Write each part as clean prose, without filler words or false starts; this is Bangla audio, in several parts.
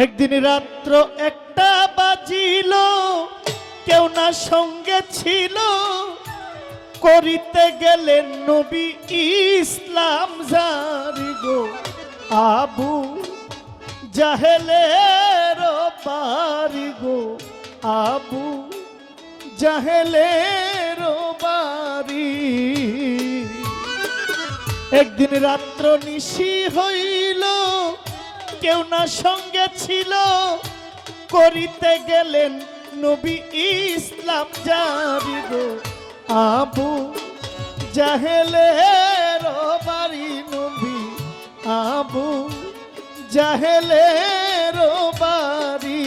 একদিন রাত্র একটা বাজিল, কেউ না সঙ্গে ছিল, করিতে গেলেন নবী ইসলাম জারি গো। আবু জাহেলের বাড়ি গো, আবু জাহেলের বাড়ি। একদিন রাত্র নিশি হইল, কেউ না সঙ্গে ছিল, করিতে গেলেন নবী ইসলাম জারি গো। আবু জাহেলের বাড়ি নবী, আবু জাহেলের বাড়ি।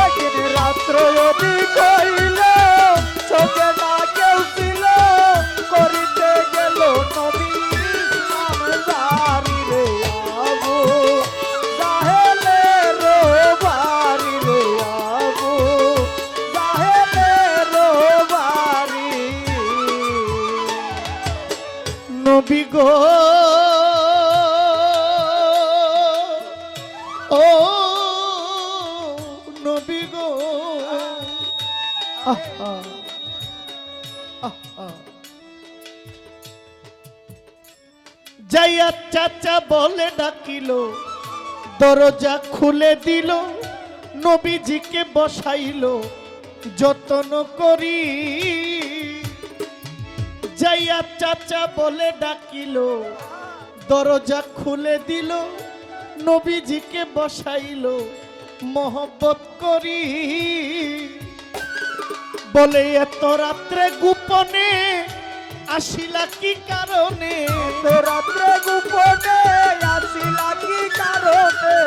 একদিন রাত্র অধিক হইল, চোখে না কেউ ছিল, করিতে গেল নবী ইসলাম জারি রে। আবু জাহেলের বাড়ি রে, আবু জাহেলের বাড়ি। নবী গো ও নবী গো, আহা আহা। যাইয়া চাচা বলে ডাকিল, দরজা খুলে দিল, নবীজিকে বসাইল যতন করি। যাইয়া চাচা বলে ডাকিল, দরজা খুলে দিল, নবীজিকে বসাইল মহব্বত করি। বলে এত রাত্রে গোপনে আসিলা কি কারণে, এত রাত্রে গোপনে আসিলা কি কারণে,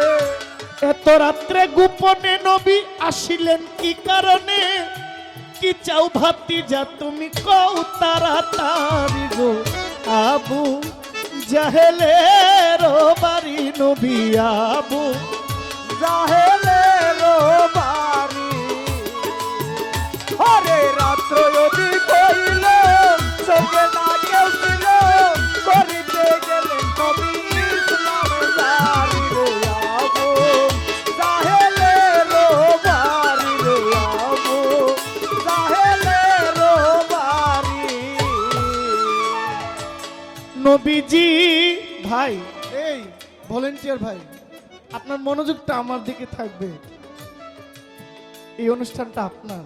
এত রাত্রে গোপনে নবী আসিলেন কি কারণে। কি চাও ভাতিজা তুমি কও তাড়াতাড়ি গো। আবু জাহেলের বাড়ি নবী, আবু জাহেলের বাড়ি। হরে রাত্র অধিক হইল, চোখে না কেউ ছিল, করিতে গেলেন নবী ইসলাম জারি রে। আবু জাহেলের বাড়ি রে, আবু জাহেলের বাড়ি। নবীজি। ভাই এই ভলেন্টিয়ার ভাই, আপনার মনোযোগটা আমার দিকে থাকবে, এই অনুষ্ঠানটা আপনার।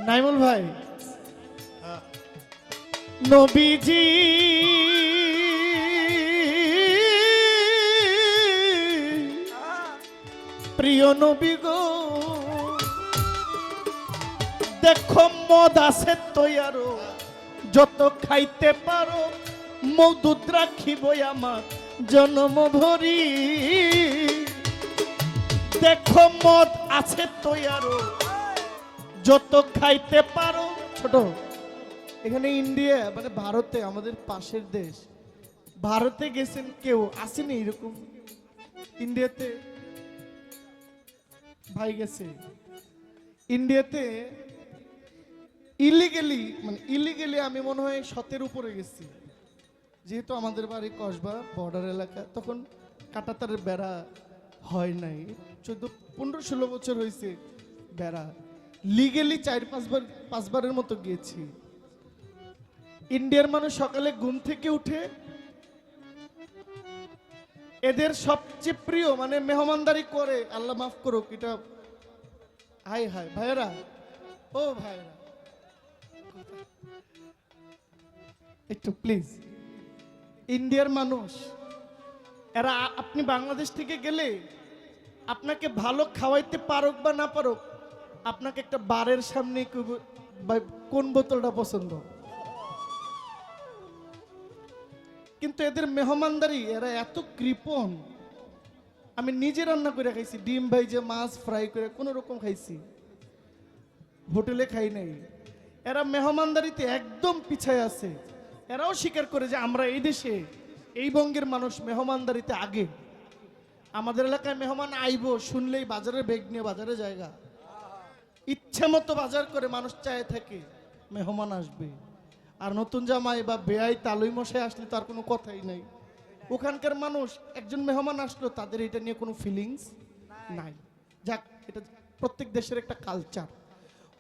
নাইমুল ভাই, নবীজি প্রিয় নবী গো, দেখো মদ আছে তৈয়ারো, যত খাইতে পারো, মৌদুদ রাখিব আমার জন্ম ভরি। দেখো মদ আছে তৈয়ারো, যত খাইতে পারো। ছোট, এখানে ইন্ডিয়া মানে ভারতে, আমাদের পাশের দেশ, ভারতে গেছেন কেউ আসেনি এরকম? ইন্ডিয়াতে ভাই গেছে, ইন্ডিয়াতে ইলিগেলি আমি মনে হয় 7 উপরে গেছি। যেহেতু আমাদের বাড়ি কসবা বর্ডার এলাকা, তখন কাঁটাতারের বেড়া হয় নাই, 14-15-16 বছর হয়েছে বেড়া। লিগেলি 4-5 বারের মতো গিয়েছি। ইন্ডিয়ার মানুষ সকালে ঘুম থেকে উঠে এদের সবচেয়ে প্রিয় মানে মেহমানদারি করে, আল্লাহ মাফ করুক এটা, হাই হাই ভাইয়েরা, ও ভাইয়েরা একটু প্লিজ। ইন্ডিয়ার মানুষ এরা, আপনি বাংলাদেশ থেকে গেলে আপনাকে ভালো খাওয়াইতে পারুক বা না পারুক, আপনাকে একটা বারের সামনে কোন বোতলটা পছন্দ। কিন্তু এদের মেহমানদারি, এরা এত কৃপণ। আমি নিজে রান্না করে খাইছি, ডিম ভাইজে মাছ ফ্রাই করে কোনো রকম খাইছি, হোটেলে খাই নাই। এরা মেহমানদারিতে একদম পিছায় আছে। এরাও স্বীকার করে যে আমরা এই দেশে, এই বঙ্গের মানুষ মেহমানদারিতে আগে। আমাদের এলাকায় মেহমান আইবো শুনলেই বাজারে ব্যাগ নিয়ে বাজারে জায়গা, ইচ্ছে মতো বাজার করে মানুষ চায় থাকে মেহমান আসবে। আর নতুন জামাই বা বেয়াই তালুই মশাই আসলে তার কোনো কথাই নাই, ওখানকার মানুষ একজন মেহমান আসলো তাদের এটা নিয়ে কোনো ফিলিংস নাই। যাক, এটা প্রত্যেক দেশের একটা কালচার।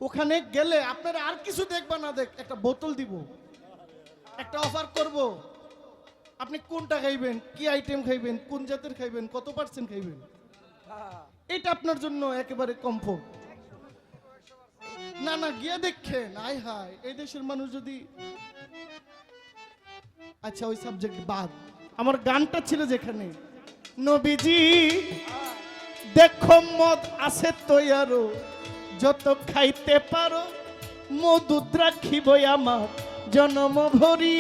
ওখানে গেলে আপনারা আর কিছু দেখবা না দেখ, একটা বোতল দিব, একটা অফার করব, আপনি কোনটা খাইবেন, কি আইটেম খাইবেন, কোন জাতের খাইবেন, কত পার্সেন্ট খাইবেন, এটা আপনার জন্য একেবারে কমফোর্ট। না না, গিয়ে দেখেন, আয় হায় এই দেশের মানুষ যদি, আচ্ছা ওই সাবজেক্ট বাদ, আমার গানটা ছিল যেখানে, নবীজি দেখো মদ আছে তৈয়ারো, যত খাইতে পারো মধুদ রাখিব আমার জনম ভরি।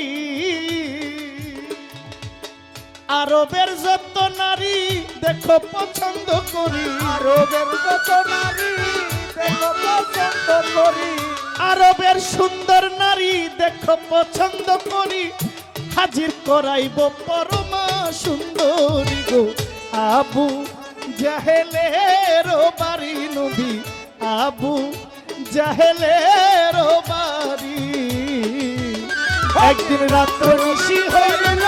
আরবের যত নারী দেখো পছন্দ করি, আরবের যত নারী দেখো পছন্দ করি, আরবের সুন্দর নারী দেখো পছন্দ করি, হাজির করাইব পরমা সুন্দরী গো। আবু জাহেলের বাড়ি নবী, আবু জাহেলের বাড়ি। একদিন রাত্র নিশি হইল,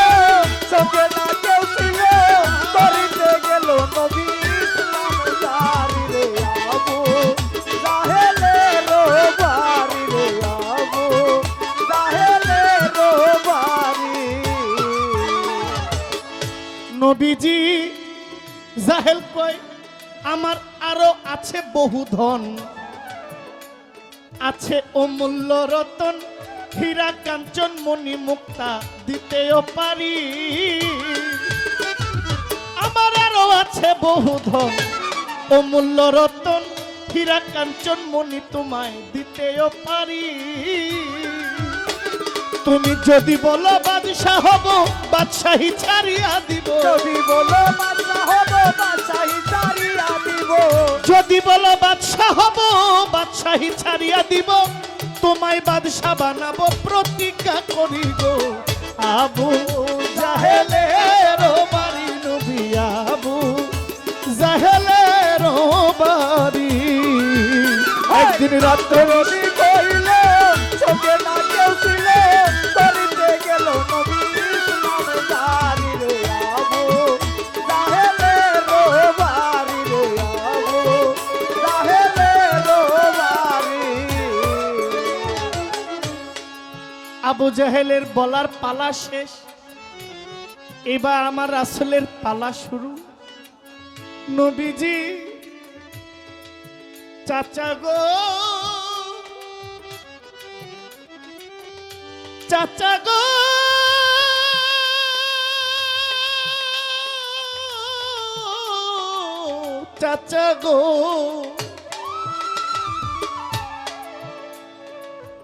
সঙ্গে না কেউ ছিল, করিতে গেল নবী ইসলাম জারি রে আবু জাহেলের বাড়ি রে আবু জাহেলের বাড়ি। নবীজি জাহেল কয় আমার আরো আছে বহু ধন, আছে অমূল্য রতন, হীরা কাঞ্চন মণি মুক্তা দিতেও পারি। আমার আরো আছে বহু ধন, অমূল্য রতন, হীরা কাঞ্চন মণি তোমায় দিতেও পারি। তুমি যদি বলো বাদশাহ হব, বাদশাহী ছাড়িয়া দিব। যদি বলো বাদশাহ হব, বাদশাহী ছাড়িয়া দিব। যদি বলো বাদশাহ হব, বাদশাহী ছাড়িয়া দিব। তোমায় বাদশাহ বানাবো প্রতিজ্ঞা করি গো। আবু জাহেলের বাড়ি নবী, আবু জাহেলের বাড়ি। একদিন রাত্র নবী কইল, সঙ্গে না কেউ ছিল, করিতে গেল নবী ইসলাম জারি রে আবু জাহেলের বাড়ি রে আবু জাহেলের বাড়ি। আবু জাহেলের বলার পালা শেষ, এবার আমার রাসূলের পালা শুরু। নবীজি চাচা গো, চাচা গো, চাচা গো,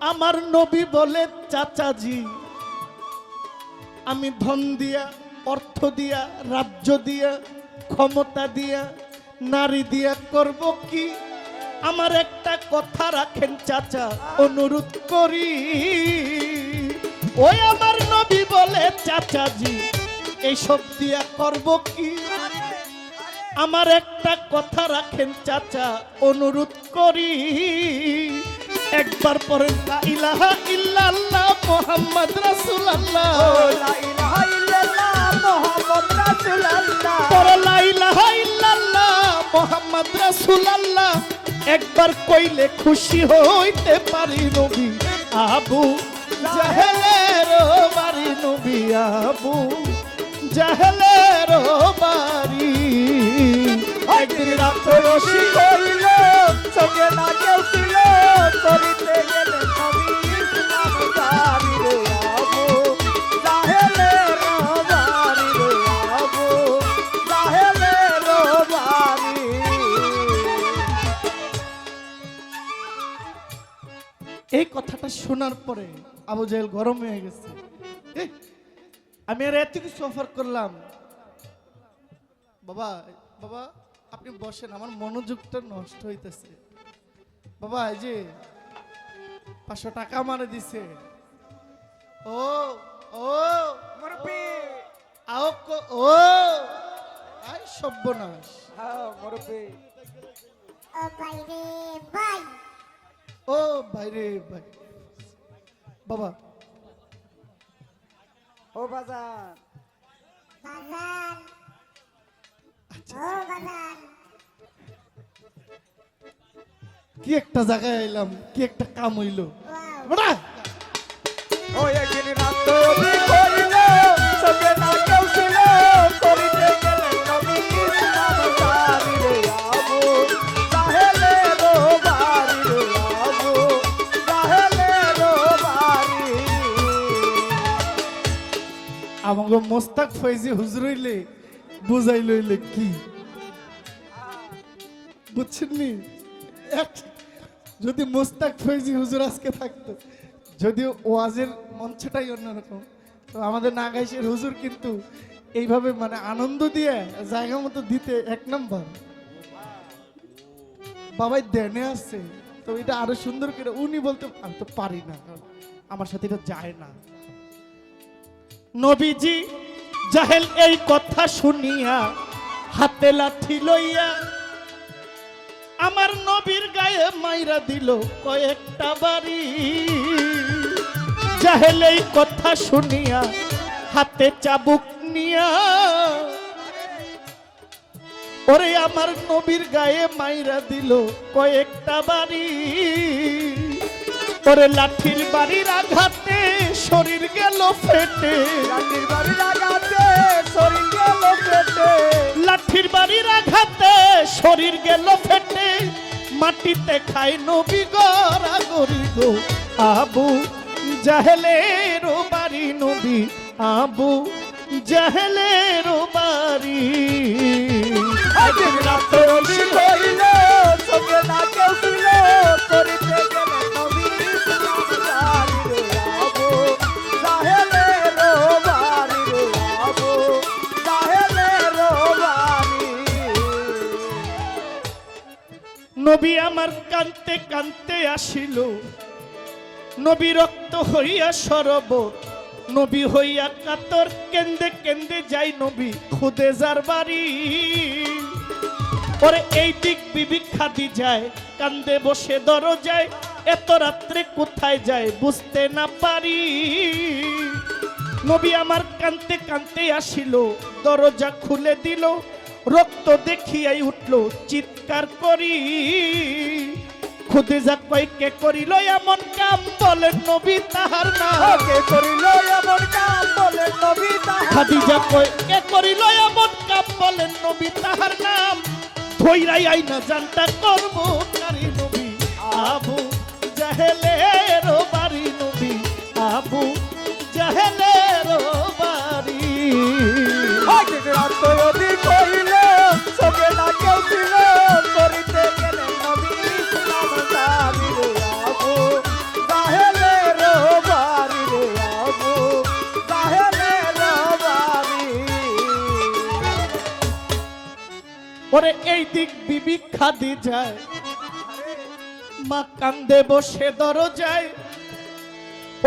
আমার নবী বলে চাচাজি, আমি ধন দিয়া, অর্থ দিয়া, রাজ্য দিয়া, ক্ষমতা দিয়া, নারী দিয়া করব কি? আমার একটা কথা রাখেন চাচা, অনুরোধ করি। ওই আমার নবী বলে চাচাজি, এইসব দিয়া করব কি? আমার একটা কথা রাখেন চাচা, অনুরোধ করি। একবার পরে লা ইলাহা ইল্লাল্লাহ মুহাম্মদ রাসূলুল্লাহ, লা ইলাহা ইল্লাল্লাহ মুহাম্মদ রাসূলুল্লাহ, পরে লা ইলাহা ইল্লাল্লাহ মুহাম্মদ রাসূলুল্লাহ। একবার কইলে খুশি হইতে পারি নবী, আবু জাহেলের বাড়ি নবী, আবু জাহেলের বাড়ি। একদিন রাত্র নবী কইল, সঙ্গে না কেউ ছিল, করিতে গেল নবী ইসলাম জারি রে আবু জাহেলের বাড়ি রে আবু জাহেলের বাড়ি। এই কথাটা শোনার পরে আবু জাহেল গরম হয়ে গেছে। আমি আর এত কিছু অফার করলাম, বাবা বাবা আপনি বসেন, আমার মনোযোগটা নষ্ট হইতেছে। বাবা এই যে 500 টাকা আমারে দিছে। ও ও মুরব্বি, আও ও আই সর্বনাশ। হ্যাঁ মুরব্বি। ও ভাই রে ভাই, ও ভাই রে ভাই। বাবা ও বাজান, বাজান ও বাজান কি একটা জায়গায় এলাম, কি একটা কাম হইলো। ওয়াও বেটা, ও একদিন রাত অবধি করিল সঙ্গে না কেউ ছিল করিতে গেলেন নবী ইসলাম সারি রে আবু সাহেলে রো বাড়ি রে আবু সাহেলে রো বাড়ি আমাকে মোস্তাক ফৈজি হুজুর হইলে বুঝাই লইলে কি বুঝছেন নি? যদি মোস্তাক ফৈজি হুজুর আজকে থাকতো, যদিও ওয়াজের মঞ্চটাই অন্যরকম, তো আমাদের নাগাইশের হুজুর কিন্তু এইভাবে মানে আনন্দ দিয়ে জায়গা মতো দিতে এক নম্বর। বাবাই দেনে আসছে, তো এটা আরো সুন্দর করে উনি বলতে আমি তো পারি না, কারণ আমার সাথে এটা যায় না। নবীজি জাহেল এই কথা শুনিয়া হাতে লাঠি লইয়া আমার নবীর গায়ে মাইরা দিল কয়েকটা বাড়ি। জাহেল এই কথা শুনিয়া হাতে চাবুক নিয়া ওরে আমার নবীর গায়ে মাইরা দিল কয়েকটা বাড়ি। ওরে লাঠির বাড়ির আঘাতে শরীর গেল ফেটে, লাঠির বাড়ি লাগাতে শরীর গেল পেটে লাঠির বাড়ির আঘাতে শরীর গেল ফেটে, মাটিতে খাই নবী গড়াগড়ি গো। আবু জাহেলের বাড়ি নবী, আবু জাহেলের বাড়ি। একদিন রাত অবধি করিল সঙ্গে না কেউ ছিল করিতে গেলেন নবী ইসলাম সারি রে আবু সাহেলে রো বাড়ি রে আবু সাহেলে রো বাড়ি নবী আমার কান্তে কান্তে আসিল, নবী রক্ত হইয়া সরবর, নবী হইয়া কাতর কেন্দে কেন্দে যাই নবী খুদে যার বাড়ি। ওরে এই দিক বিবি খাদি যায় কান্দে বসে দরজায়, এত রাত্রে কোথায় যায় বুঝতে না পারি। নবী আমার কান্তে কান্তে আসিল, দরজা খুলে দিল, রক্ত দেখিয়াই উঠল চিৎকার করি। খুদে যা কয়কে করিল এমন কাম, বলেন নবী তাহার নাম। কে করিল এমন কাম বলেন নবী তাহার খাদিজা কয়কে করিল এমন কাম, বলেন নবী তাহার নাম। ধৈরাই আইনা জানতা করব নারী নবী, আবু জাহেলের বাড়ি নবী, আবু জাহেলের বাড়ি। একদিন রাত অবধি করিল সঙ্গে না কেউ ছিল করিতে গেলেন নবী ইসলাম সারি রে আবু সাহেলে রো বাড়ি রে আবু সাহেলে রো বাড়ি ওরে এই দিক বিবি খাদি যায়, মা কান্দে বসে দরজায়।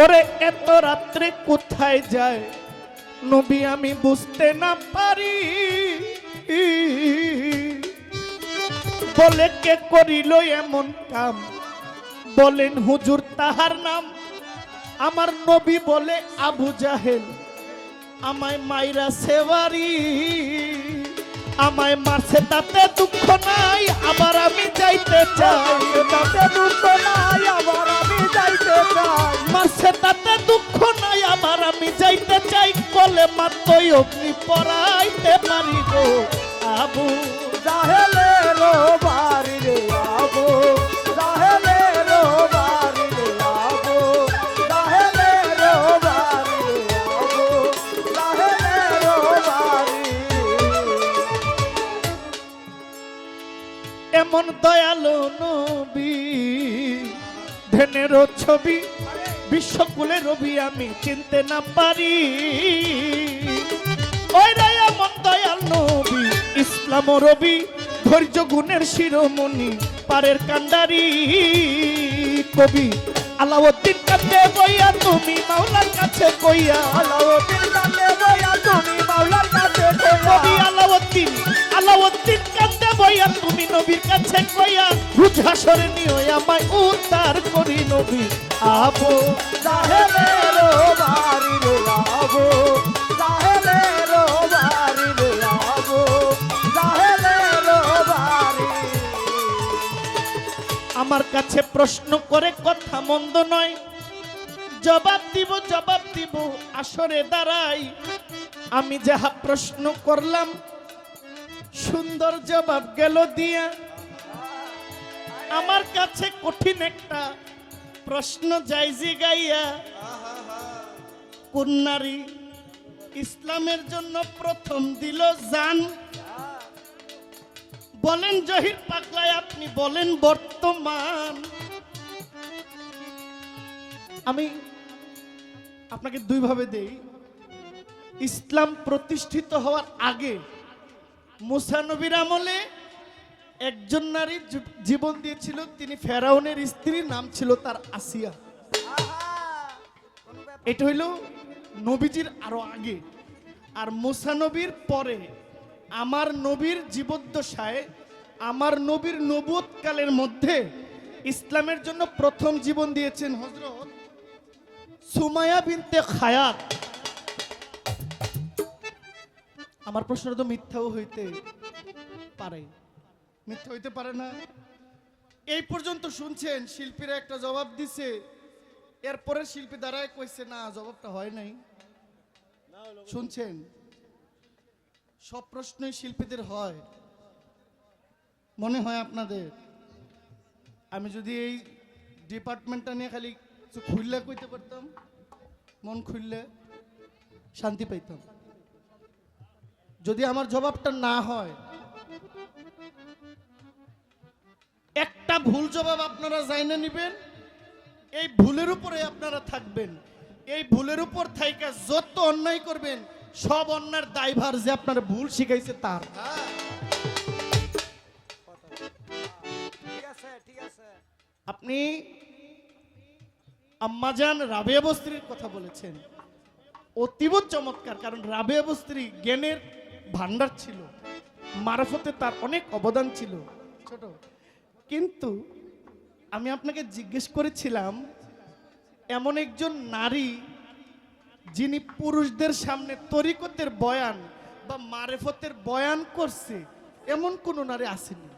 ওরে এত রাত্রে কোথায় যায় নবী আমি বুঝতে না পারি। বলে কে করিল এমন কাম, বলেন হুজুর তাহার নাম। আমার নবী বলে আবু জাহেল আমায় মাইরা সেবারি। আমায় মারছে তাতে দুঃখ নাই, আবার আমি যাইতে চাই। তাতে দুঃখ নাই আবার আমি যাইতে চাই মারছে তাতে দুঃখ নাই, আবার আমি যাইতে চাই। কলে মাত্রই অগ্নি পড়াইতে পারি গো। আবু জাহেলে রো বাড়ি রে আবু জাহেলে রো বাড়ি রে আবু জাহেলে রো বাড়ি রে আবু জাহেলে রো বাড়ি এমন দয়ালু নবী, ধেনের ছবি বিশ্বকুলে রবি আমি চিনতে না পারি। ওই রে এমন দয়াল নবী, ইসলাম রবি, ধৈর্য গুণের শিরোমণি, পারের কান্ডারি কবি আলাউদ্দিন কান্দে বইয়া তুমি মাওলার কাছে কইয়া। আলাউদ্দিন কান্দে বইয়া তুমি মাওলার কাছে কবি কইয়া আলাউদ্দিন কান্দে বইয়া তুমি নবীর কাছে কইয়া। রুজ হাসরে নিও আমায় উদ্ধার করি নবী, আবু জাহেলে রো বাড়ি রে আবু জাহেলে রো বাড়ি আমার কাছে প্রশ্ন করে কথা মন্দ নয়, জবাব দিব আসরে দাঁড়াই। আমি যাহা প্রশ্ন করলাম সুন্দর জবাব গেল দিয়া। আমার কাছে কঠিন একটা প্রশ্ন যাই জিগাইয়া, কোন নারী ইসলামের জন্য প্রথম দিল জান? বলেন জহির পাগলায়, আপনি বলেন বর্তমান। আমি আপনাকে দুইভাবে দেই। ইসলাম প্রতিষ্ঠিত হওয়ার আগে মুসা নবীর আমলে একজন নারী জীবন দিয়েছিল, তিনি ফেরাউনের স্ত্রী, নাম ছিল তার আসিয়া। এটা হইল নবীজির আরো আগে। আর মুসা নবীর পরে আমার নবীর জীবদ্দশায়, আমার নবীর নবুয়ত কালের মধ্যে ইসলামের জন্য প্রথম জীবন দিয়েছেন হযরত সুমাইয়া বিনতে খায়াত। আমার প্রশ্নটা তো মিথ্যাও হইতে পারে, মিথ্যা হইতে পারে না। এই পর্যন্ত শুনছেন শিল্পীরা একটা জবাব দিছে, এরপরে শিল্পী দাঁড়ায় কইছে না জবাবটা হয় নাই। শুনছেন, সব প্রশ্নই শিল্পীদের হয়, মনে হয় আপনাদের? আমি যদি এই ডিপার্টমেন্টটা নিয়ে খালি কিছু খুললে কইতে পারতাম, মন খুললে শান্তি পাইতাম। যদি আমার জবাবটা না হয়, একটা ভুল জবাব আপনারা জাইনে নিবেন, এই ভুলের উপরে আপনারা থাকবেন। এই ভুলের উপর থাইকা যত অন্যায় করবেন, সব অন্যায়ের দায়ভার যে আপনার ভুল শিখাইছে তার। আপনি আম্মাজান রাবেয়া বস্ত্রীর কথা বলেছেন, অতীব চমৎকার। কারণ রাবেয়া বস্ত্রী জ্ঞানের ভান্ডার ছিল, মারফতে তার অনেক অবদান ছিল ছোট। কিন্তু আমি আপনাকে জিজ্ঞেস করেছিলাম, এমন একজন নারী যিনি পুরুষদের সামনে তরিকতের বয়ান বা মারেফতের বয়ান করছে, এমন কোন নারী আসেনি।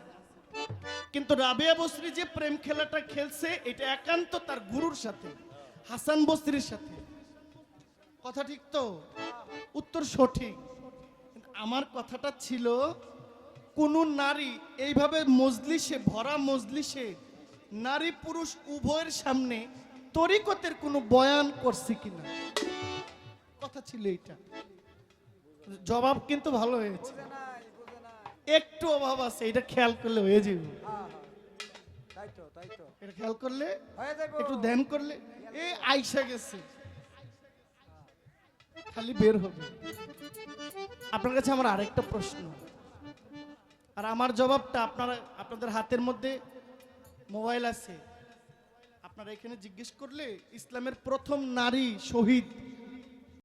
কিন্তু রাবেয়া বস্ত্রী যে প্রেম খেলাটা খেলছে, এটা একান্ত তার গুরুর সাথে, হাসান বস্ত্রীর সাথে। কথা ঠিক তো? উত্তর সঠিক। আমার কথাটা ছিল, কোন নারী এইভাবে মজলিসে, ভরা মজলিসে নারী পুরুষ উভয়ের সামনে তরিকতের কোনো বয়ান করছে কিনা, কথা ছিল এইটা। জবাব কিন্তু ভালো হয়েছে, একটু অভাব আছে, এটা খেয়াল করলে হয়ে যাবে। এটা খেয়াল করলে, একটু ধ্যান করলে, এই আইসা গেছে, খালি বের হবে। আপনার কাছে আমার আরেকটা প্রশ্ন, আর আমার জবাবটা আপনাদের হাতের মধ্যে মোবাইল আছে, আপনারা এখানে জিজ্ঞেস করলে ইসলামের প্রথম নারী শহীদ